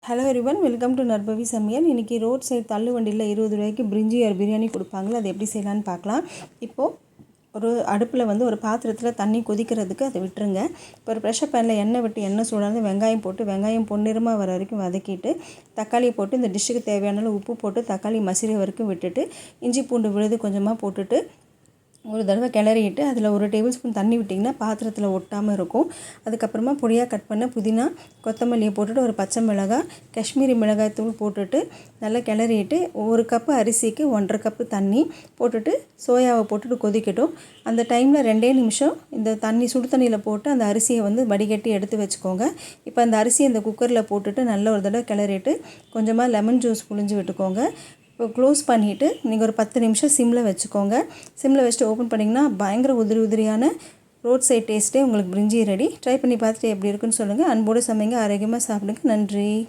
Hello everyone, welcome to நர்பவி சமையல். இன்றைக்கி road side தள்ளு வண்டியில் 20 ரூபாய்க்கு பிரிஞ்சி ஆர் பிரியாணி கொடுப்பாங்களே, அது எப்படி செய்யலான்னு பார்க்கலாம். இப்போது ஒரு அடுப்பில் ஒரு பாத்திரத்தில் தண்ணி கொதிக்கிறதுக்கு அதை விட்டுருங்க. இப்போ ஒரு ப்ரெஷர் பேனில் எண்ணெய் விட்டு எண்ணெய் சூடானது வெங்காயம் போட்டு வெங்காயம் பொன்னிறமாக வர வரைக்கும் வதக்கிட்டு தக்காளி போட்டு இந்த டிஷ்ஷுக்கு தேவையான உப்பு போட்டு தக்காளி மசிற வரைக்கும் விட்டுட்டு இஞ்சி பூண்டு விழுது கொஞ்சமாக போட்டுட்டு ஒரு தடவை கிளறிட்டு அதில் ஒரு டேபிள் ஸ்பூன் தண்ணி விட்டிங்கன்னா பாத்திரத்தில் ஒட்டாமல் இருக்கும். அதுக்கப்புறமா பொடியாக கட் பண்ண புதினா கொத்தமல்லியை போட்டுட்டு ஒரு பச்சை மிளகாய் காஷ்மீரி மிளகாய் தூள் போட்டுட்டு நல்லா கிளறிட்டு ஒரு கப்பு அரிசிக்கு 1.5 கப்பு தண்ணி போட்டுட்டு சோயாவை போட்டுட்டு கொதிக்கட்டும். அந்த டைமில் 2 நிமிஷம் இந்த தண்ணி சுடு தண்ணியில் போட்டு அந்த அரிசியை வடிகட்டி எடுத்து வச்சுக்கோங்க. இப்போ அந்த அரிசியை இந்த குக்கரில் போட்டுட்டு நல்ல ஒரு தடவை கிளறிட்டு கொஞ்சமாக லெமன் ஜூஸ் புழிஞ்சு விட்டுக்கோங்க. இப்போ க்ளோஸ் பண்ணிவிட்டு நீங்கள் ஒரு 10 நிமிஷம் சிம்மில் வச்சுக்கோங்க. சிம்மில் வச்சுட்டு ஓப்பன் பண்ணிங்கன்னா பயங்கர உதிரியான ரோட் சைட் டேஸ்ட்டே உங்களுக்கு பிரிஞ்சி ரெடி. ட்ரை பண்ணி பார்த்துட்டு எப்படி இருக்குன்னு சொல்லுங்கள். அன்போடு சமைங்க, ஆரோக்கியமாக சாப்பிடுங்க. நன்றி.